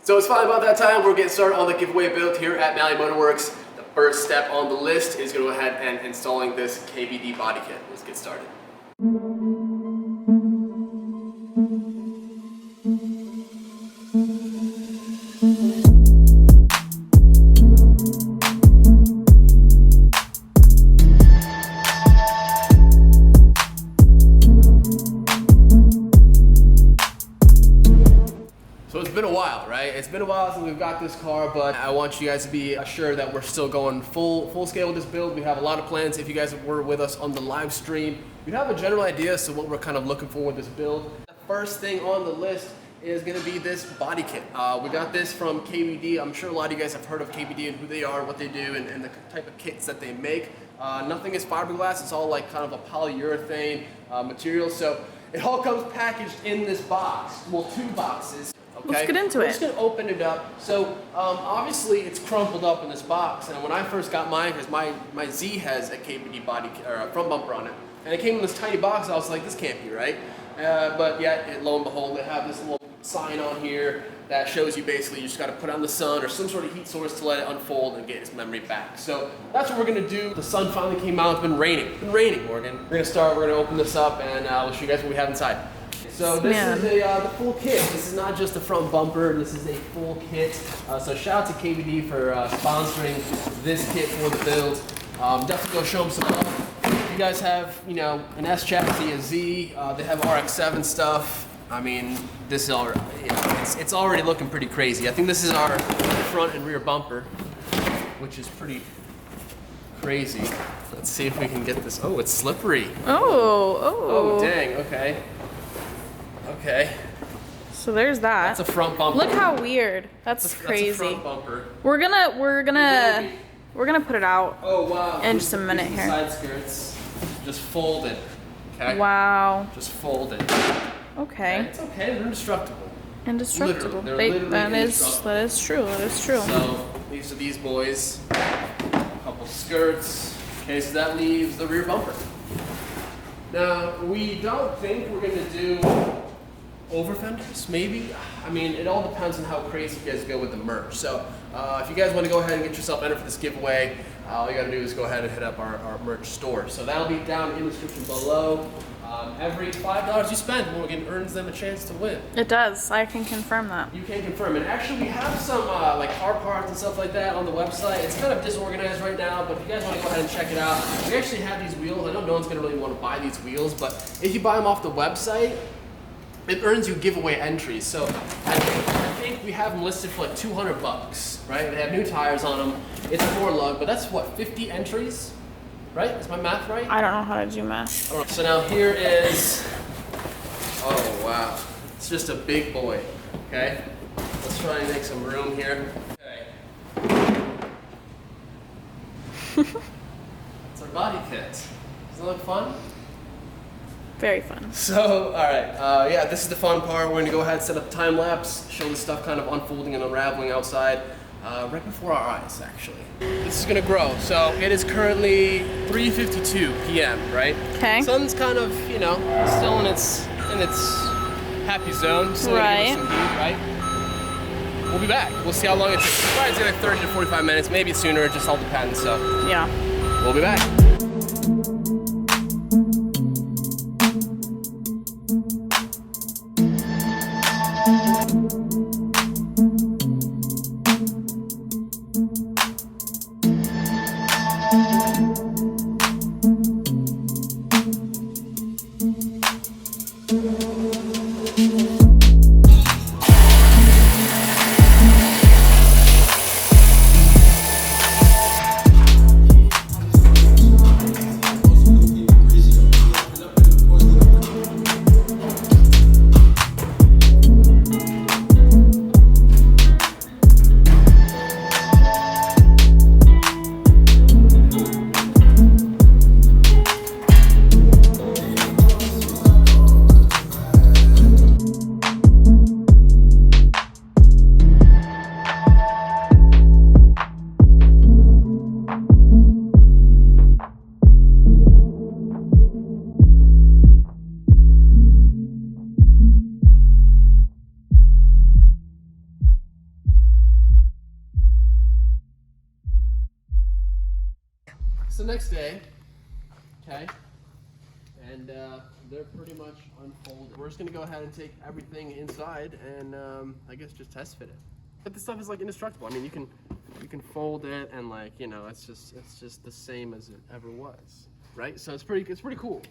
So it's finally about that time. We're getting started on the giveaway build here at MalliMotorworks. The first step on the list is going to go ahead and installing this KBD Body Kit. Let's get started. So it's been a while, right? It's been a while since we've got this car, but I want you guys to be assured that we're still going full scale with this build. We have a lot of plans. If you guys were with us on the live stream, you'd have a general idea as to what we're kind of looking for with this build. The first thing on the list is gonna be this body kit. We got this from KBD. I'm sure a lot of you guys have heard of KBD and who they are, what they do, and the type of kits that they make. Nothing is fiberglass. It's all like kind of a polyurethane material. So it all comes packaged in this box. Well, two boxes. Okay. Let's get into it. We're just gonna open it up. So obviously it's crumpled up in this box, and when I first got mine, because my Z has a KBD body or a front bumper on it, and it came in this tiny box, I was like, this can't be right. But yet, lo and behold, they have this little sign on here that shows you basically you just got to put on the sun or some sort of heat source to let it unfold and get its memory back. So that's what we're gonna do. The sun finally came out. It's been raining. It's been raining, Morgan. We're gonna open this up, and we'll show you guys what we have inside. So this is the full kit. This is not just the front bumper. This is a full kit. So shout out to KBD for sponsoring this kit for the build. Definitely go show them some love. If you guys have, you know, an S chassis, a Z, they have RX-7 stuff. I mean, this is already, it's already looking pretty crazy. I think this is our front and rear bumper, which is pretty crazy. Let's see if we can get this. Oh, it's slippery. Oh, dang. Okay. Okay. So there's that. That's a front bumper. Look how weird. That's crazy. That's a front bumper. We're gonna put it out. Oh wow. In just a minute here. Side skirts, just folded. Okay. Wow. Just folded. Okay. It's okay. They're indestructible. Indestructible. They're literally that indestructible. is true. That is true. So these are these boys. A couple skirts. Okay, so that leaves the rear bumper. Now we don't think we're gonna do over fenders, maybe. I mean, it all depends on how crazy you guys go with the merch. So if you guys want to go ahead and get yourself entered for this giveaway, all you gotta do is go ahead and hit up our merch store. So that'll be down in the description below. Every $5 you spend, Morgan, earns them a chance to win. It does. I can confirm that. You can confirm. And actually, we have some like car parts and stuff like that on the website. It's kind of disorganized right now, but if you guys want to go ahead and check it out, we actually have these wheels. I know no one's gonna really want to buy these wheels, but if you buy them off the website, it earns you giveaway entries. So I think we have them listed for like 200 bucks, right? They have new tires on them. It's a 4-lug, but that's what, 50 entries, right? Is my math right? I don't know how to do math. All right, so now here is, oh wow, it's just a big boy, okay? Let's try and make some room here. Okay. It's our body kit. Doesn't it look fun? Very fun. So, all right, yeah, this is the fun part. We're gonna go ahead and set up time lapse, show the stuff kind of unfolding and unraveling outside, right before our eyes, actually. This is gonna grow. So it is currently 3:52 p.m., right? Okay. Sun's kind of, you know, still in its happy zone. Still gonna give us some heat, right? We'll be back. We'll see how long it takes. Probably it's like 30 to 45 minutes, maybe sooner. It just all depends. So yeah, we'll be back. So next day, okay, and they're pretty much unfolded. We're just gonna go ahead and take everything inside and I guess just test fit it. But this stuff is like indestructible. I mean, you can fold it and like, you know, it's just the same as it ever was, right? So it's pretty cool.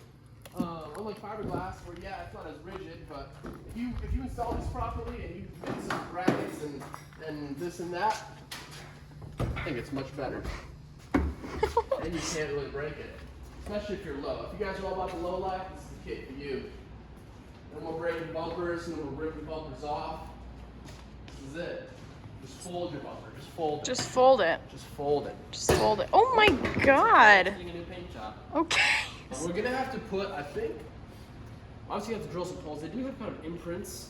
Unlike fiberglass, where yeah, it's not as rigid, but if you install this properly and you get some brackets and this and that, I think it's much better. And you can't really break it, especially if you're low. If you guys are all about the low life, this is the kit for you. No more breaking bumpers, no more ripping bumpers off. This is it. Just fold your bumper. Just fold it. Just fold it. Just fold it. Just fold it. Oh my god. Getting a new paint job. Okay. We're gonna have to put, I think, obviously you have to drill some holes. They do have kind of imprints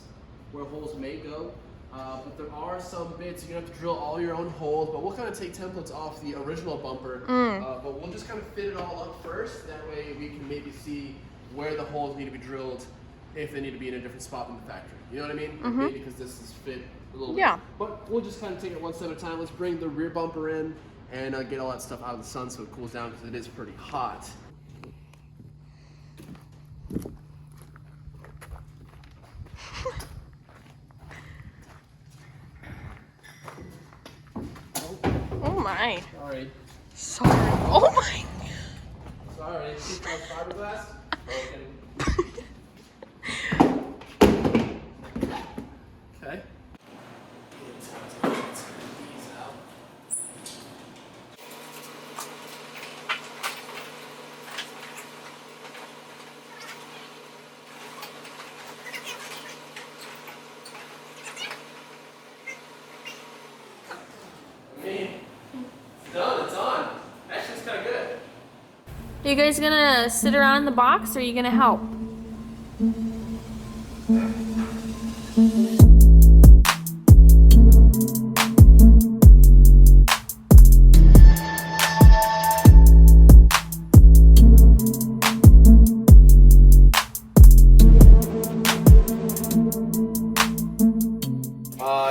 where holes may go, but there are some bits you're gonna have to drill all your own holes. But we'll kind of take templates off the original bumper, but we'll just kind of fit it all up first. That way we can maybe see where the holes need to be drilled if they need to be in a different spot in the factory. You know what I mean? Maybe because this is fit a little bit. But we'll just kind of take it one step at a time. Let's bring the rear bumper in and get all that stuff out of the sun so it cools down because it is pretty hot. Oh my. Sorry. Sorry. Oh my. Sorry. Fiberglass? Okay. It's done, it's on. Actually, it's kind of good. Are you guys gonna sit around in the box or are you gonna help?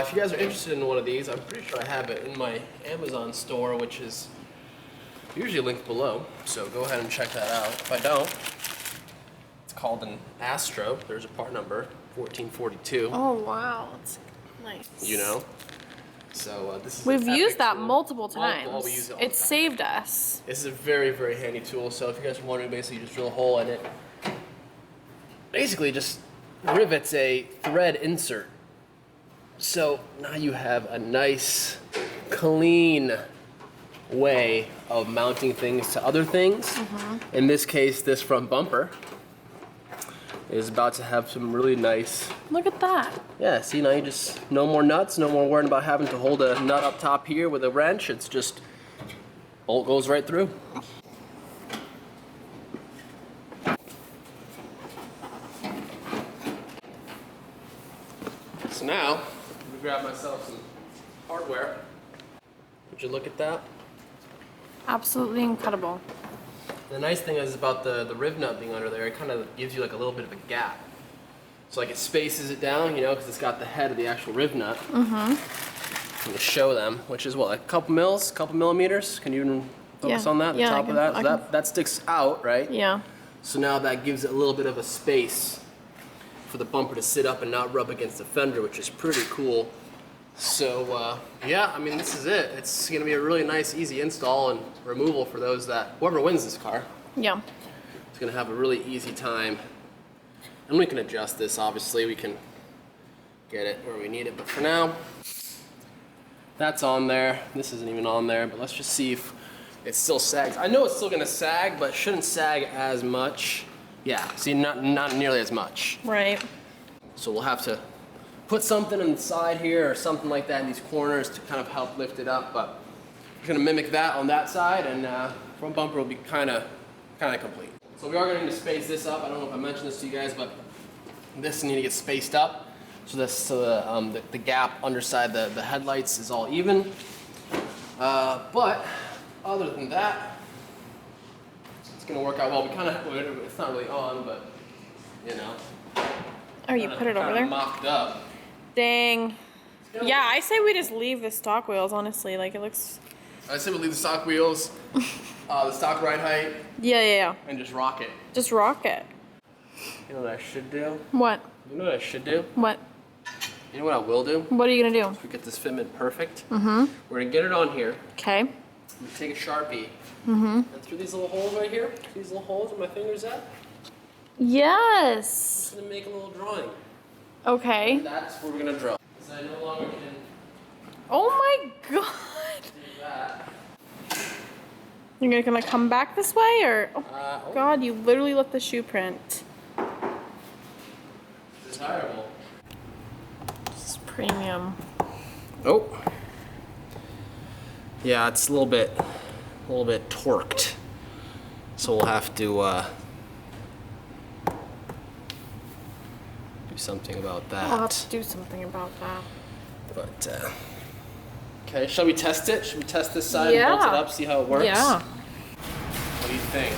If you guys are interested in one of these, I'm pretty sure I have it in my Amazon store, which is usually linked below. So go ahead and check that out. If I don't, it's called an Astro. There's a part number, 1442. Oh wow, that's nice. You know? So this is We've used that tool. multiple times. Oh, we use it all It the time. saved us. This is a very, very handy tool. So if you guys are wondering, basically you just drill a hole in it. Basically just rivets a thread insert. So now you have a nice, clean way of mounting things to other things. In this case, this front bumper is about to have some really nice. Look at that. Yeah, see, now you just, no more nuts, no more worrying about having to hold a nut up top here with a wrench. It's just, bolt goes right through. So now, I'm gonna grab myself some hardware. Would you look at that? Absolutely incredible. The nice thing is about the riv nut being under there, it kind of gives you like a little bit of a gap. So like it spaces it down, you know, because it's got the head of the actual riv nut. I'm gonna show them, which is what, like a couple millimeters? Can you even focus on that? The top of that? So that sticks out, right? Yeah. So now that gives it a little bit of a space for the bumper to sit up and not rub against the fender, which is pretty cool. So yeah, I mean, this is it. It's gonna be a really nice, easy install and removal for those that, whoever wins this car, Yeah. is gonna have a really easy time. And we can adjust this, obviously. We can get it where we need it, but for now, that's on there. This isn't even on there, but let's just see if it still sags. I know it's still gonna sag, but it shouldn't sag as much. Yeah, see, not nearly as much. Right. So we'll have to put something on the side here or something like that in these corners to kind of help lift it up, but we're gonna mimic that on that side, and front bumper will be kind of complete. So we are going to space this up. I don't know if I mentioned this to you guys, but this needs to get spaced up so the gap underside the headlights is all even. But other than that, it's gonna work out well. It's not really on, but you know. Oh, you put it over there? Mocked up. Dang. Yeah, I say we just leave the stock wheels, honestly. Like, it looks... I say we leave the stock wheels. the stock ride height, Yeah. and just rock it. Just rock it. You know what I should do? What? You know what I should do? What? You know what I will do? What are you gonna do? If we get this fitment perfect, Mm-hmm. we're gonna get it on here. Okay. We take a Sharpie, Mm-hmm. and through these little holes right here, these little holes where my finger's at, Yes. I'm just gonna make a little drawing. Okay. And that's where we're gonna drill. Because I no longer can Oh my god. do that. You're gonna come back this way, or? Oh Oh. god, you literally left the shoe print. Desirable. This is premium. Oh. Yeah, it's a little bit torqued. So we'll have to do something about that. I'll have to do something about that. But okay, shall we test it? Should we test this side Yeah. and bolt it up, see how it works? Yeah. What do you think?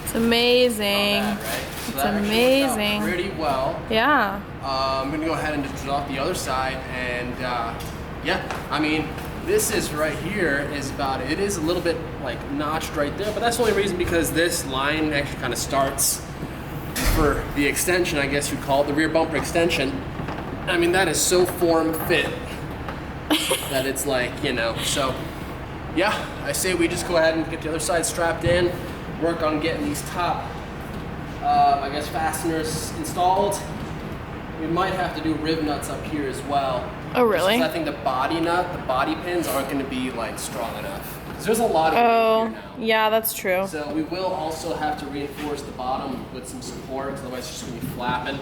It's amazing. Not bad, right? So It's that actually amazing. worked out pretty well. Yeah. I'm gonna go ahead and just drill off the other side, and yeah, I mean, this is right here is about it. It is a little bit like notched right there, but that's the only reason because this line actually kind of starts for the extension, I guess you'd call it, the rear bumper extension. I mean, that is so form fit that it's like, you know, so yeah, I say we just go ahead and get the other side strapped in, work on getting these top, I guess, fasteners installed. We might have to do rib nuts up here as well. Oh, really? Just 'cause I think the body pins aren't going to be like strong enough. 'Cause there's a lot of Oh, weight here now. yeah, that's true. So we will also have to reinforce the bottom with some support, 'cause otherwise it's just going to be flapping.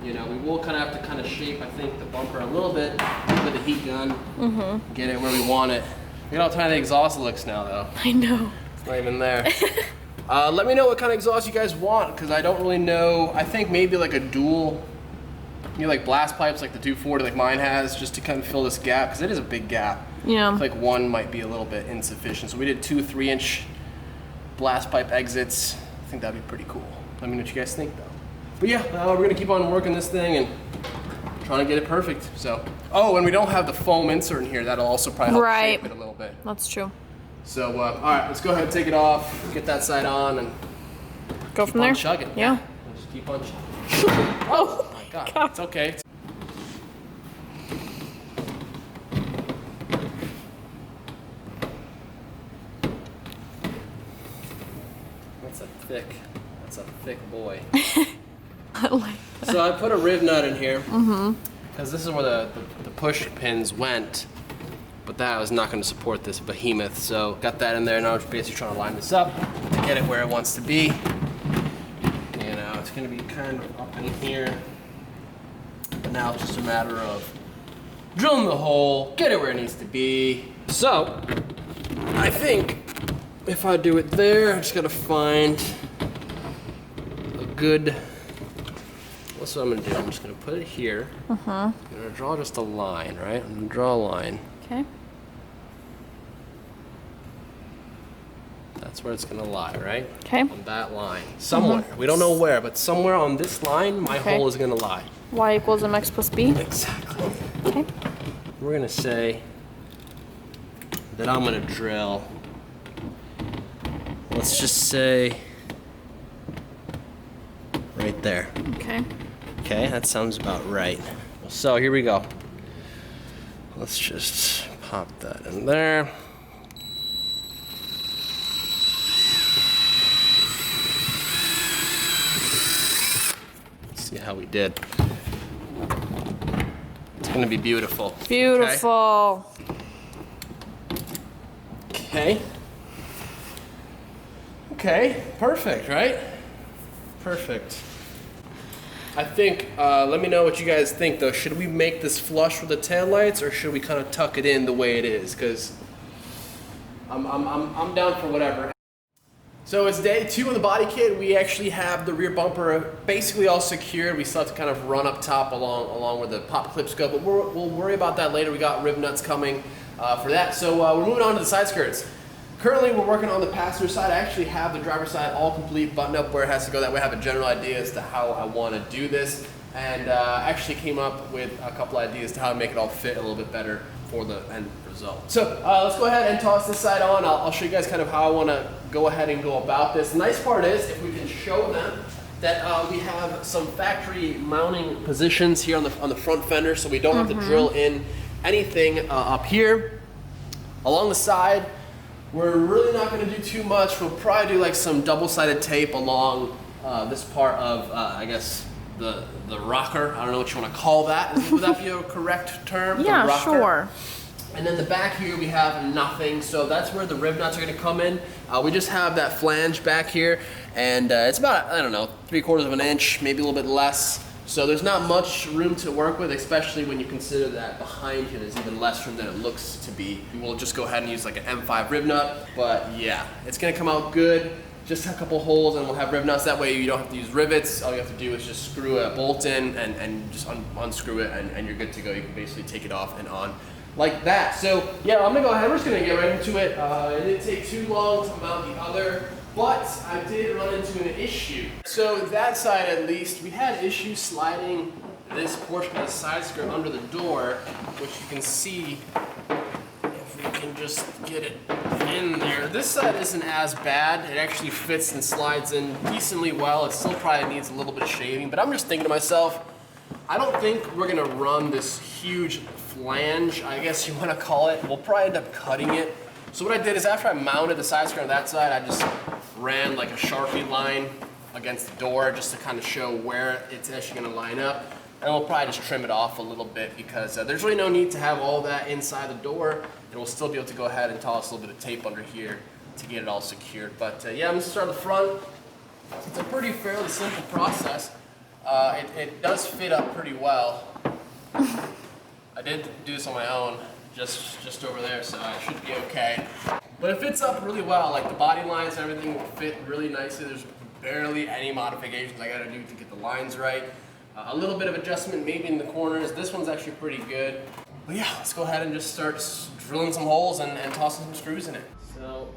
You know, we will kind of have to kind of shape, I think, the bumper a little bit with a heat gun. Mm-hmm. Get it where we want it. Look at how tiny the exhaust looks now, though. I know. It's not even there. Let me know what kind of exhaust you guys want, because I don't really know. I think maybe like a dual, you know, like blast pipes like the 240 like mine has, just to kind of fill this gap, because it is a big gap. Yeah. I feel like one might be a little bit insufficient. So we did 2 3-inch blast pipe exits. I think that'd be pretty cool. Let me know what you guys think, though. But yeah, we're gonna keep on working this thing and trying to get it perfect. So, oh, and we don't have the foam insert in here. That'll also probably help Right. shape it a little bit. That's true. So, all right, let's go ahead and take it off, get that side on, and Go keep from on there? chugging. Yeah. Just keep on chugging. Oh My God, God. it's okay. That's a thick boy. I like that. So I put a rib nut in here, because this is where the push pins went, but that was not going to support this behemoth. So got that in there. Now I'm just basically trying to line this up to get it where it wants to be. You know, it's going to be kind of up in here. But now it's just a matter of drilling the hole, get it where it needs to be. So I think if I do it there, I just got to find a good. That's what I'm gonna do. I'm just gonna put it here. I'm gonna draw just a line, right? I'm gonna draw a line. Okay. That's where it's gonna lie, right? Okay. On that line. Somewhere. We don't know where, but somewhere on this line, my Okay. hole is gonna lie. Y equals mx plus b. Exactly. Okay. We're gonna say that I'm gonna drill. Let's just say right there. Okay. Okay, that sounds about right. So here we go. Let's just pop that in there. Let's see how we did. It's gonna be beautiful. Beautiful. Okay. Okay, perfect, right? Perfect. I think, let me know what you guys think though. Should we make this flush with the taillights, or should we kind of tuck it in the way it is? Because I'm down for whatever. So it's day 2 of the body kit. We actually have the rear bumper basically all secured. We still have to kind of run up top along where the pop clips go, but we'll worry about that later. We got rib nuts coming for that. So we're moving on to the side skirts. Currently, we're working on the passenger side. I actually have the driver's side all complete, buttoned up where it has to go. That way I have a general idea as to how I want to do this. And actually came up with a couple ideas to how to make it all fit a little bit better for the end result. So let's go ahead and toss this side on. I'll show you guys kind of how I want to go ahead and go about this. The nice part is if we can show them that we have some factory mounting positions here on the front fender, so we don't have to drill in anything up here. Along the side, we're really not going to do too much. We'll probably do like some double-sided tape along this part of, I guess, the rocker. I don't know what you want to call that. Would that be a correct term? Yeah, sure. And then the back here we have nothing, so that's where the rib nuts are going to come in. We just have that flange back here, and it's about, I don't know, 3/4 of an inch, maybe a little bit less. So there's not much room to work with, especially when you consider that behind here there's even less room than it looks to be. We'll just go ahead and use like an M5 rib nut, but yeah, it's going to come out good. Just a couple holes and we'll have rib nuts. That way you don't have to use rivets. All you have to do is just screw a bolt in and just unscrew it and you're good to go. You can basically take it off and on like that. So yeah, I'm gonna go ahead. We're just gonna get right into it. It didn't take too long to mount the other, but I did run into an issue. So that side at least, we had issues sliding this portion of the side skirt under the door, which you can see if we can just get it in there. This side isn't as bad. It actually fits and slides in decently well. It still probably needs a little bit of shaving, but I'm just thinking to myself, I don't think we're gonna run this huge flange, I guess you wanna call it. We'll probably end up cutting it. So what I did is after I mounted the side skirt on that side, I just ran like a Sharpie line against the door just to kind of show where it's actually gonna line up. And we'll probably just trim it off a little bit because there's really no need to have all that inside the door. And we'll still be able to go ahead and toss a little bit of tape under here to get it all secured. But yeah, I'm gonna start at the front. It's a pretty fairly simple process. It does fit up pretty well. I did do this on my own, just over there, so I should be okay. But it fits up really well, like the body lines and everything will fit really nicely. There's barely any modifications I gotta do to get the lines right. A little bit of adjustment maybe in the corners. This one's actually pretty good. But yeah, let's go ahead and just start drilling some holes and tossing some screws in it. So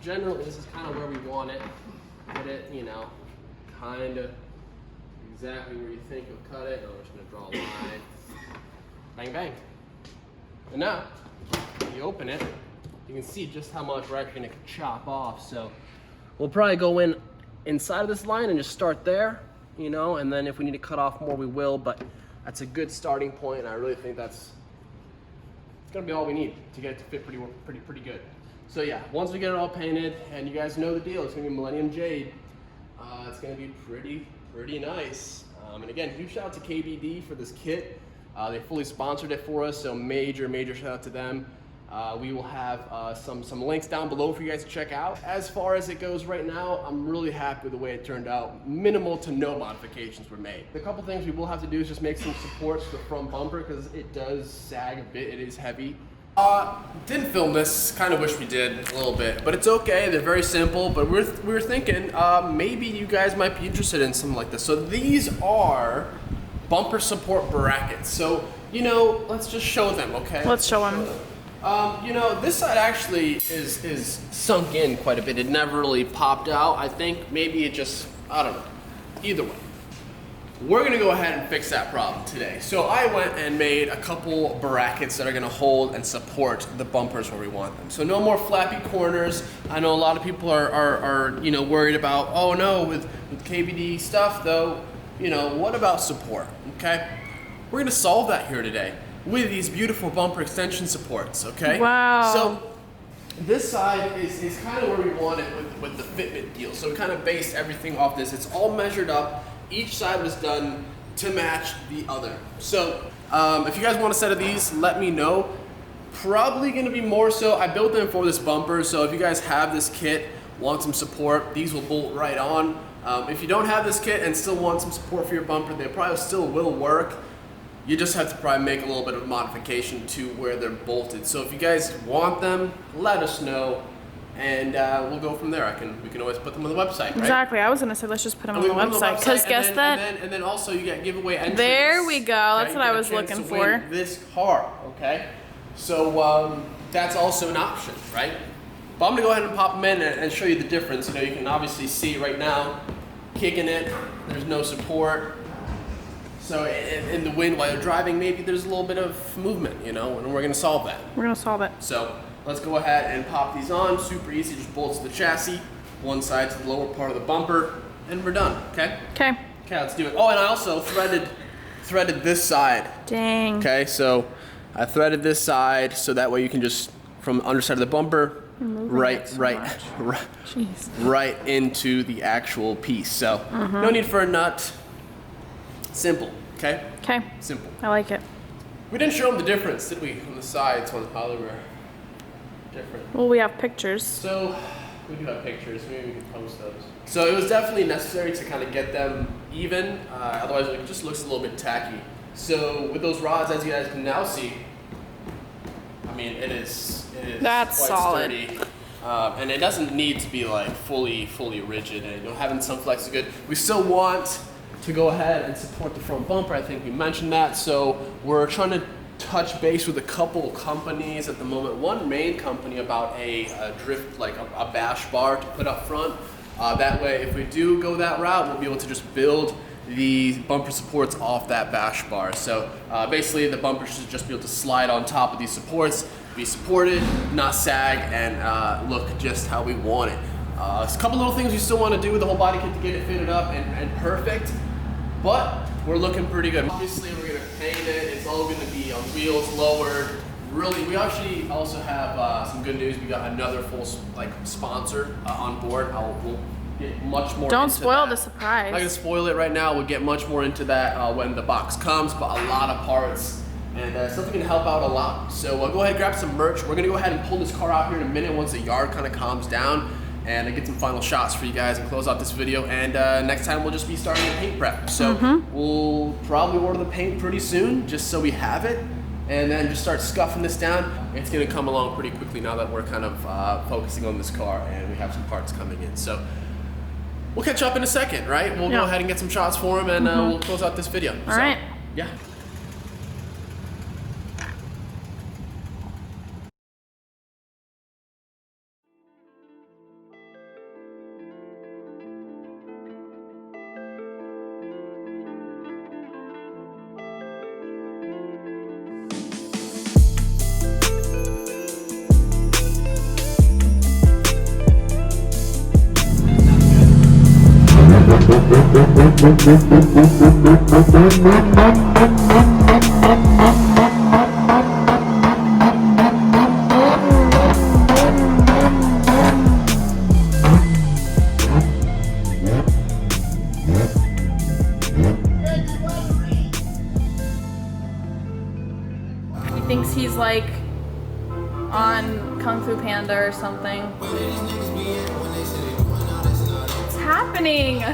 generally this is kind of where we want it. Get it, you know, kind of exactly where you think you'll cut it. I'm just gonna draw a line. Bang, bang. And now, you open it, you can see just how much we're actually gonna chop off. So we'll probably go in inside of this line and just start there, you know, and then if we need to cut off more, we will, but that's a good starting point, and I really think it's gonna be all we need to get it to fit pretty good. So yeah, once we get it all painted, and you guys know the deal, it's gonna be Millennium Jade. It's gonna be pretty nice. And again, huge shout out to KBD for this kit. They fully sponsored it for us, so major shout out to them. We will have some links down below for you guys to check out. As far as it goes right now, I'm really happy with the way it turned out. Minimal to no modifications were made. The couple things we will have to do is just make some supports for the front bumper because it does sag a bit, it is heavy. Didn't film this, kind of wish we did a little bit, but it's okay, they're very simple, but we were thinking maybe you guys might be interested in something like this. So these are bumper support brackets. So, you know, let's just show them, okay? Let's show them. You know, this side actually is sunk in quite a bit. It never really popped out. I think maybe it just, I don't know. Either way, we're gonna go ahead and fix that problem today. So I went and made a couple brackets that are gonna hold and support the bumpers where we want them. So no more flappy corners. I know a lot of people are you know, worried about, oh no, with KBD stuff though, you know, what about support, okay? We're gonna solve that here today with these beautiful bumper extension supports, okay? Wow. So this side is kind of where we want it with the fitment deal. So we kind of based everything off this. It's all measured up. Each side was done to match the other. So if you guys want a set of these, let me know. Probably gonna be more so. I built them for this bumper, so if you guys have this kit, want some support, these will bolt right on. If you don't have this kit and still want some support for your bumper, they probably still will work. You just have to probably make a little bit of modification to where they're bolted. So if you guys want them, let us know, and we'll go from there. We can always put them on the website, right? Exactly. I was gonna say let's just put them on the website. Because guess that. And then also you get giveaway entries. There we go. That's okay? what I was looking for. This car, okay? So that's also an option, right? But I'm gonna go ahead and pop them in and show you the difference. You know, you can obviously see right now, kicking it. There's no support. So in the wind while you're driving, maybe there's a little bit of movement, you know, and we're gonna solve that. We're gonna solve it. So let's go ahead and pop these on. Super easy, just bolts to the chassis, one side to the lower part of the bumper, and we're done, okay? Okay. Okay, let's do it. Oh, and I also threaded this side. Dang. Okay, so I threaded this side so that way you can just, from the underside of the bumper, right into the actual piece. So no need for a nut. Simple, okay? Okay. Simple. I like it. We didn't show them the difference, did we? On the sides, on how they were different. Well, we have pictures. So we do have pictures. Maybe we can post those. So it was definitely necessary to kind of get them even. Otherwise, it just looks a little bit tacky. So with those rods, as you guys can now see, I mean, it is That's quite solid. sturdy. And it doesn't need to be like fully rigid. And having some flex is good. We still want to go ahead and support the front bumper. I think we mentioned that. So we're trying to touch base with a couple companies at the moment. One main company about a drift, like a bash bar to put up front. That way, if we do go that route, we'll be able to just build the bumper supports off that bash bar. So basically the bumper should just be able to slide on top of these supports, be supported, not sag, and look just how we want it. There's a couple little things we still want to do with the whole body kit to get it fitted up and perfect, but we're looking pretty good. Obviously we're going to paint it, it's all going to be on wheels, lowered. Really, we actually also have some good news. We got another full sponsor on board. We'll get much more Don't into spoil that. the surprise. I'm not gonna spoil it right now. We'll get much more into that when the box comes, but a lot of parts and something can help out a lot. So go ahead and grab some merch. We're gonna go ahead and pull this car out here in a minute once the yard kind of calms down, and get some final shots for you guys and close out this video. And next time we'll just be starting the paint prep. So we'll probably order the paint pretty soon, just so we have it, and then just start scuffing this down. It's gonna come along pretty quickly now that we're kind of focusing on this car and we have some parts coming in. So we'll catch up in a second, right? We'll go ahead and get some shots for him, and we'll close out this video. All right. Yeah. He thinks he's like on Kung Fu Panda or something. What's happening?